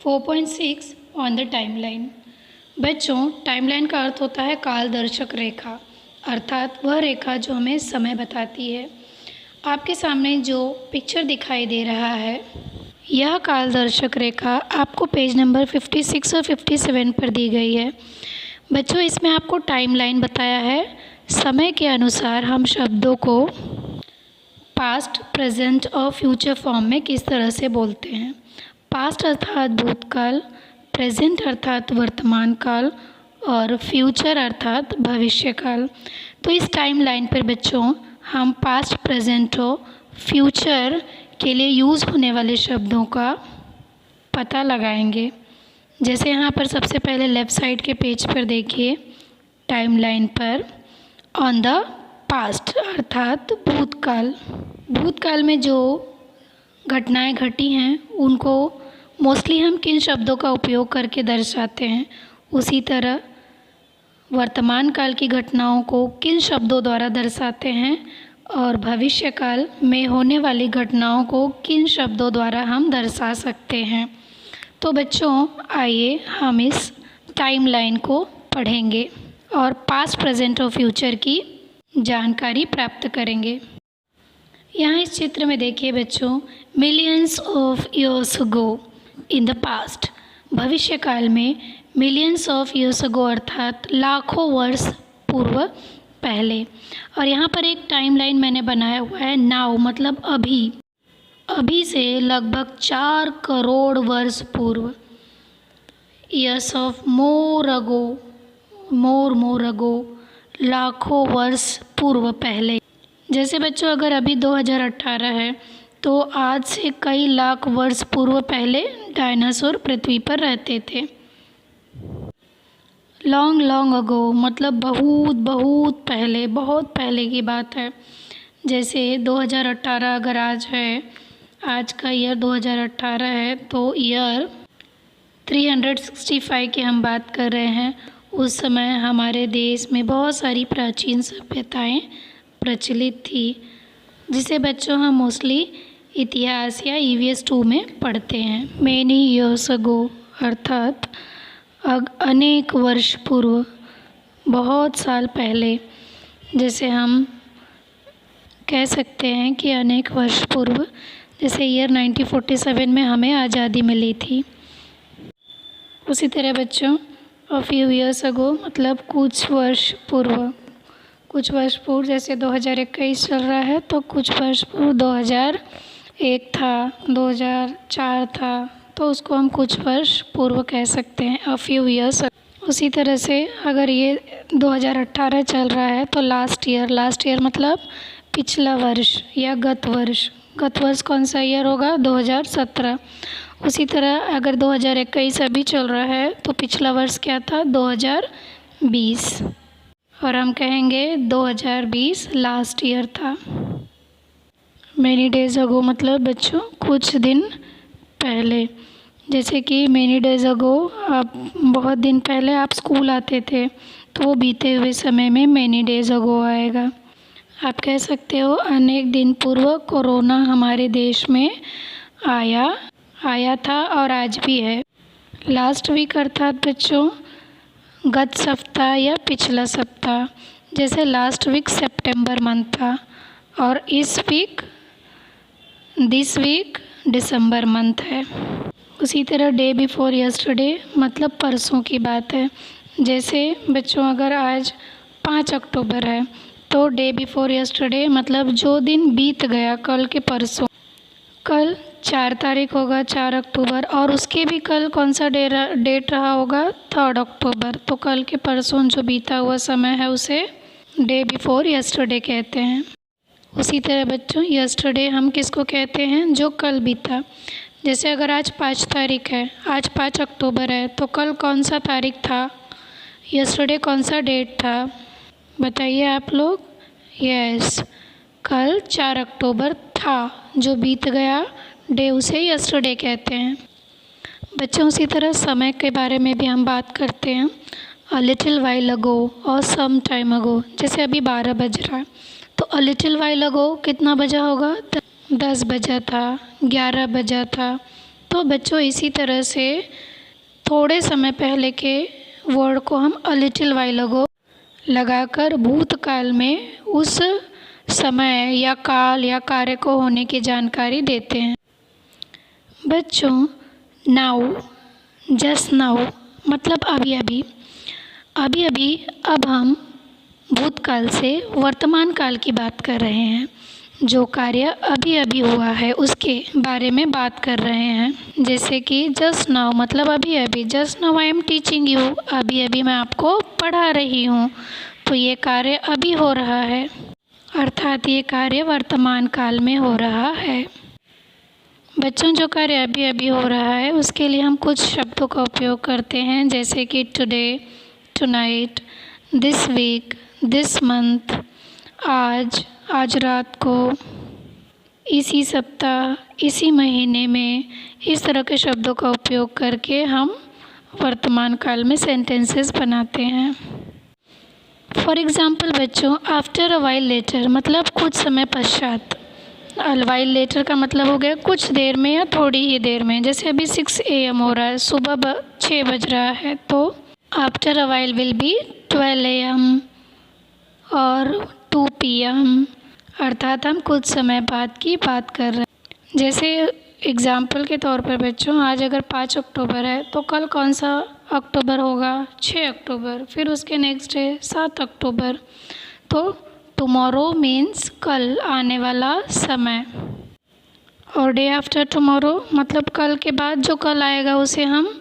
4.6 on the timeline. बच्चों, timeline का अर्थ होता है कालदर्शक रेखा, अर्थात वह रेखा जो हमें समय बताती है। आपके सामने जो पिक्चर दिखाई दे रहा है, यह कालदर्शक रेखा आपको पेज नंबर 56 और 57 पर दी गई है। बच्चों, इसमें आपको टाइमलाइन बताया है। समय के अनुसार हम शब्दों को पास्ट, प्रेजेंट और फ्यूचर फॉर्म में किस तरह से बोलते हैं। पास्ट अर्थात भूतकाल, प्रेजेंट अर्थात वर्तमान काल और फ्यूचर अर्थात भविष्यकाल। तो इस टाइमलाइन पर बच्चों हम पास्ट, प्रेजेंट और फ्यूचर के लिए यूज़ होने वाले शब्दों का पता लगाएंगे। जैसे यहाँ पर सबसे पहले लेफ़्ट साइड के पेज पर देखिए, टाइमलाइन पर ऑन द पास्ट अर्थात भूतकाल। भूतकाल में जो घटनाएं घटी हैं उनको मोस्टली हम किन शब्दों का उपयोग करके दर्शाते हैं। उसी तरह वर्तमान काल की घटनाओं को किन शब्दों द्वारा दर्शाते हैं और भविष्यकाल में होने वाली घटनाओं को किन शब्दों द्वारा हम दर्शा सकते हैं। तो बच्चों, आइए हम इस टाइमलाइन को पढ़ेंगे और पास्ट, प्रेजेंट और फ्यूचर की जानकारी प्राप्त करेंगे। यहाँ इस चित्र में देखिए बच्चों, millions of years ago in the past. भविष्य काल में मिलियंस ऑफ ईयर्स अगो अर्थात लाखों वर्ष पूर्व पहले। और यहाँ पर एक टाइमलाइन मैंने बनाया हुआ है, नाउ मतलब अभी, अभी से लगभग 4 करोड़ वर्ष पूर्व। ईयर्स ऑफ मोर अगो, मोर अगो, लाखों वर्ष पूर्व पहले। जैसे बच्चों, अगर अभी 2018 है तो आज से कई लाख वर्ष पूर्व पहले डायनासोर पृथ्वी पर रहते थे। लॉन्ग अगो मतलब बहुत पहले, बहुत पहले की बात है। जैसे 2018 अगर आज है, आज का ईयर 2018 है, तो ईयर 365 की हम बात कर रहे हैं। उस समय हमारे देश में बहुत सारी प्राचीन सभ्यताएं प्रचलित थी, जिसे बच्चों हम मोस्टली इतिहास या EVS 2 में पढ़ते हैं। मैनी ईयर्स अगो अर्थात अनेक वर्ष पूर्व, बहुत साल पहले। जैसे हम कह सकते हैं कि अनेक वर्ष पूर्व, जैसे ईयर 1947 में हमें आज़ादी मिली थी। उसी तरह बच्चों, अ फ्यू ईयर्स अगो मतलब कुछ वर्ष पूर्व, जैसे 2021 चल रहा है तो कुछ वर्ष पूर्व 2001 था, 2004 था, तो उसको हम कुछ वर्ष पूर्व कह सकते हैं, अ फ्यू ईयर्स। उसी तरह से अगर ये 2018 चल रहा है तो लास्ट ईयर मतलब पिछला वर्ष या गत वर्ष कौन सा ईयर होगा? 2017। उसी तरह अगर 2021 अभी चल रहा है तो पिछला वर्ष क्या था? 2020। और हम कहेंगे 2020 लास्ट ईयर था। मैनी डेज अगो मतलब बच्चों कुछ दिन पहले। जैसे कि मैनी डेज अगो, आप बहुत दिन पहले आप स्कूल आते थे, तो वो बीते हुए समय में मैनी डेज अगो आएगा। आप कह सकते हो अनेक दिन पूर्व कोरोना हमारे देश में आया था और आज भी है। लास्ट वीक अर्थात बच्चों गत सप्ताह या पिछला सप्ताह। जैसे लास्ट वीक सितंबर मंथ था और दिस वीक दिसंबर मंथ है। उसी तरह डे बिफोर यस्टरडे मतलब परसों की बात है। जैसे बच्चों अगर आज 5 अक्टूबर है तो डे बिफोर यस्टरडे मतलब जो दिन बीत गया, कल के परसों। कल 4 तारीख होगा, 4 अक्टूबर, और उसके भी कल कौन सा डेट रहा होगा? 3 अक्टूबर। तो कल के परसों जो बीता हुआ समय है उसे डे बिफोर यस्टरडे कहते हैं। उसी तरह बच्चों यस्टरडे हम किसको कहते हैं? जो कल बीता। जैसे अगर आज 5 तारीख है, आज 5 अक्टूबर है, तो कल कौन सा तारीख था? यस्टरडे कौन सा डेट था? बताइए आप लोग। यस, कल 4 अक्टूबर था, जो बीत गया डे उसे यस्टरडे कहते हैं। बच्चों उसी तरह समय के बारे में भी हम बात करते हैं। अ लिटिल वाइल अगो और सम टाइम अगो। जैसे अभी 12 बज रहा है तो अ लिटिल वाइल अगो कितना बजा होगा? 10 बजा था, 11 बजा था, तो बच्चों इसी तरह से थोड़े समय पहले के वर्ड को हम अ लिटिल व्हाइल अगो लगाकर भूतकाल में उस समय या काल या कार्य को होने की जानकारी देते हैं। बच्चों नाउ, जस्ट नाउ मतलब अभी अभी। अभी अभी अब हम भूतकाल से वर्तमान काल की बात कर रहे हैं। जो कार्य अभी अभी हुआ है उसके बारे में बात कर रहे हैं। जैसे कि जस्ट नाउ मतलब अभी अभी। Just now I am teaching you, अभी अभी मैं आपको पढ़ा रही हूँ। तो ये कार्य अभी हो रहा है, अर्थात ये कार्य वर्तमान काल में हो रहा है। बच्चों जो कार्य अभी अभी हो रहा है उसके लिए हम कुछ शब्दों का उपयोग करते हैं, जैसे कि today, tonight, this week, this month, आज, आज रात को, इसी सप्ताह, इसी महीने में। इस तरह के शब्दों का उपयोग करके हम वर्तमान काल में सेंटेंसेस बनाते हैं। फॉर एग्ज़ाम्पल बच्चों, आफ्टर अ वाइल लेटर मतलब कुछ समय पश्चात। अ वाइल लेटर का मतलब हो गया कुछ देर में या थोड़ी ही देर में। जैसे अभी 6 AM हो रहा है, सुबह 6 बज रहा है, तो after a while will be 12 AM और 2 PM, अर्थात हम कुछ समय बाद की बात कर रहे हैं। जैसे एग्ज़ाम्पल के तौर पर बच्चों, आज अगर 5 अक्टूबर है तो कल कौन सा अक्टूबर होगा? 6 अक्टूबर। फिर उसके नेक्स्ट है 7 अक्टूबर। तो टुमारो मीन्स कल, आने वाला समय। और डे आफ्टर टुमारो मतलब कल के बाद जो कल आएगा उसे हम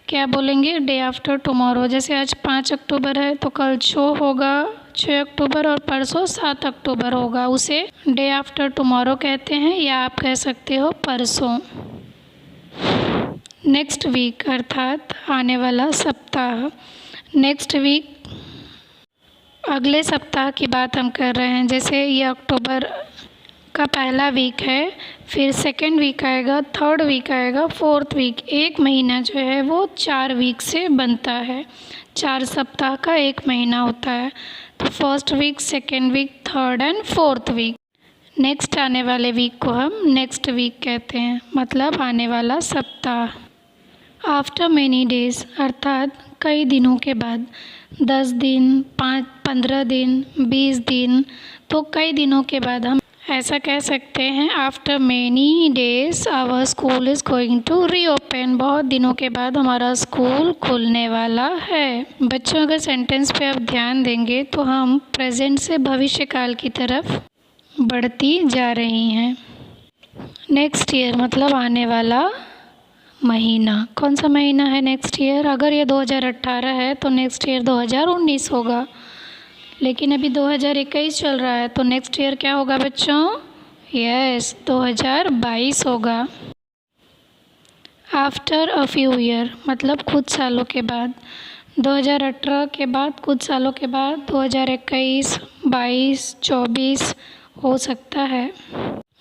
क्या बोलेंगे? Day after tomorrow. जैसे आज 5 अक्टूबर है तो कल 6 होगा 6 अक्टूबर और परसों 7 अक्टूबर होगा, उसे डे आफ्टर टुमारो कहते हैं, या आप कह सकते हो परसों। नेक्स्ट वीक अर्थात आने वाला सप्ताह। नेक्स्ट वीक अगले सप्ताह की बात हम कर रहे हैं। जैसे ये अक्टूबर का पहला वीक है, फिर सेकेंड वीक आएगा, थर्ड वीक आएगा, फोर्थ वीक। एक महीना जो है वो 4 वीक से बनता है। 4 सप्ताह का एक महीना होता है। तो first week, second week, third and fourth week. Next आने वाले वीक को हम नेक्स्ट वीक कहते हैं, मतलब आने वाला सप्ताह। आफ्टर मैनी डेज अर्थात कई दिनों के बाद। 10 दिन, 15 दिन, 20 दिन, तो कई दिनों के बाद हम ऐसा कह सकते हैं, after many days our school is going to reopen. बहुत दिनों के बाद हमारा स्कूल खुलने वाला है। बच्चों अगर सेंटेंस पे आप ध्यान देंगे तो हम प्रेजेंट से भविष्य काल की तरफ बढ़ती जा रही हैं। नेक्स्ट ईयर मतलब आने वाला महीना। कौन सा महीना है नेक्स्ट ईयर? अगर ये 2018 है तो नेक्स्ट ईयर 2019 होगा, लेकिन अभी 2021 चल रहा है तो नेक्स्ट ईयर क्या होगा बच्चों? यस, 2022 होगा। आफ्टर अ फ्यू ईयर मतलब कुछ सालों के बाद। 2018 के बाद कुछ सालों के बाद 2021, 22, 24 हो सकता है।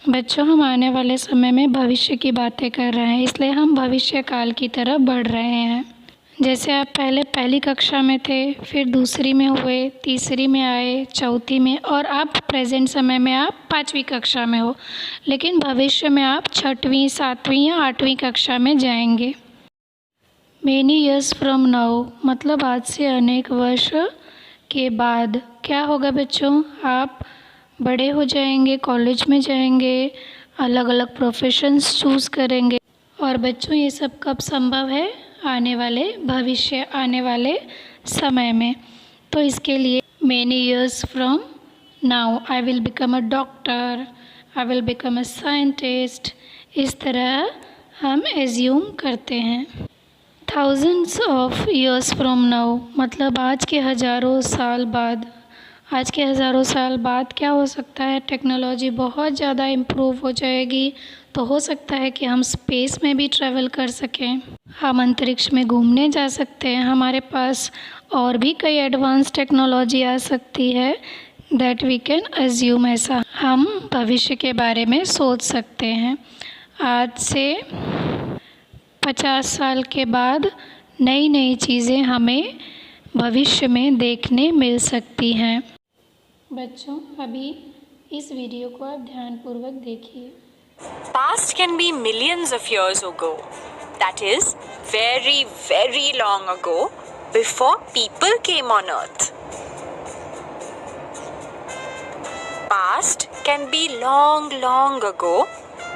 बच्चों हम आने वाले समय में भविष्य की बातें कर रहे हैं, इसलिए हम भविष्य काल की तरफ बढ़ रहे हैं। जैसे आप पहले पहली कक्षा में थे, फिर दूसरी में हुए, तीसरी में आए, चौथी में, और आप प्रेजेंट समय में आप 5वीं कक्षा में हो, लेकिन भविष्य में आप 6वीं, 7वीं या 8वीं कक्षा में जाएंगे। मैनी ईयर्स फ्रॉम नाउ मतलब आज से अनेक वर्ष के बाद क्या होगा बच्चों? आप बड़े हो जाएंगे, कॉलेज में जाएंगे, अलग अलग प्रोफेशंस चूज़ करेंगे। और बच्चों ये सब कब संभव है? आने वाले भविष्य, आने वाले समय में। तो इसके लिए many years from now I will become a doctor, I will become a scientist, इस तरह हम एज्यूम करते हैं। Thousands of years from now मतलब आज के हज़ारों साल बाद। आज के हज़ारों साल बाद क्या हो सकता है? टेक्नोलॉजी बहुत ज़्यादा इम्प्रूव हो जाएगी, तो हो सकता है कि हम स्पेस में भी ट्रैवल कर सकें, हम अंतरिक्ष में घूमने जा सकते हैं, हमारे पास और भी कई एडवांस टेक्नोलॉजी आ सकती है। दैट वी कैन अज्यूम, ऐसा हम भविष्य के बारे में सोच सकते हैं। आज से 50 साल के बाद नई नई चीज़ें हमें भविष्य में देखने मिल सकती हैं। बच्चों अभी इस वीडियो को आप ध्यानपूर्वक देखिए। Past can be millions of years ago. That is, very, very long ago, before people came on earth. Past can be long, long ago,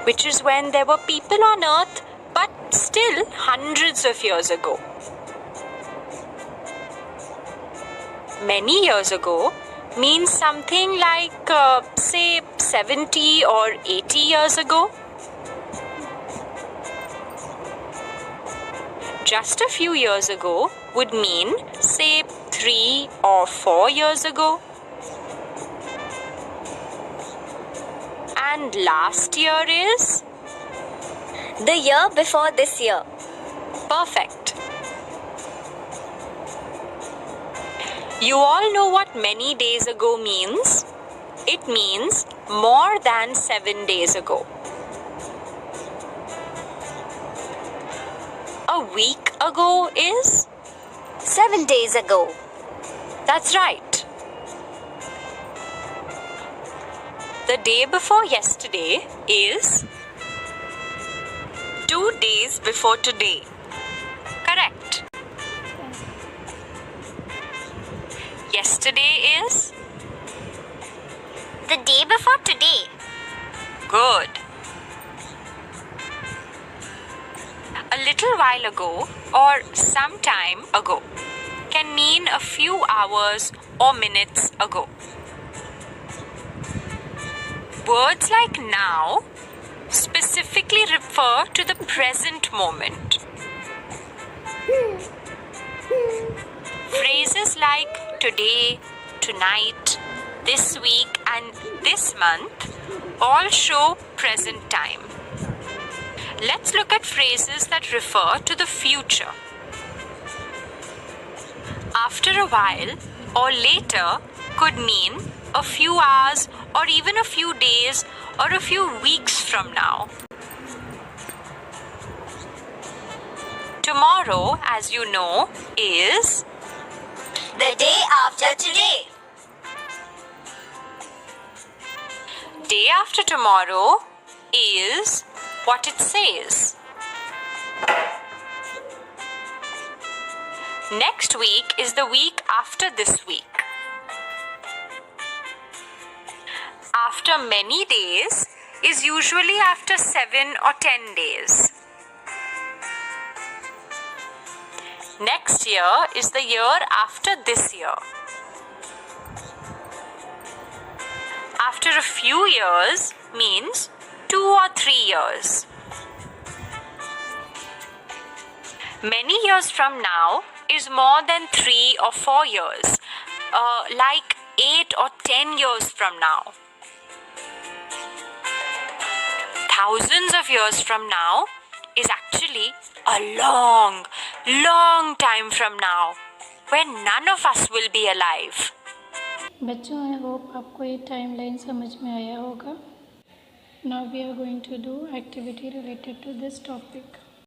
which is when there were people on earth, but still hundreds of years ago. Many years ago means something like, say, 70 or 80 years ago. Just a few years ago would mean, say, 3 or 4 years ago. And last year is? The year before this year. Perfect. You all know what many days ago means? It means more than 7 days ago. A week ago is? 7 days ago. That's right. The day before yesterday is? 2 days before today. Correct. Yesterday is? The day before today. Good. A little while ago or some time ago can mean a few hours or minutes ago. Words like now specifically refer to the present moment. Phrases like today, tonight, this week and this month all show present time. Let's look at phrases that refer to the future. After a while or later could mean a few hours or even a few days or a few weeks from now. Tomorrow, as you know, is The day after today. day after tomorrow is what it says. Next week is the week after this week. After many days is usually after 7 or 10 days. Next year is the year after this year. After a few years means 2 or 3 years. Many years from now is more than 3 or 4 years, like 8 or 10 years from now. Thousands of years from now is actually a long, long time from now, when none of us will be alive. बच्चों, I hope आपको ये time line समझ में आया होगा. Now we are going to do activity related to this topic.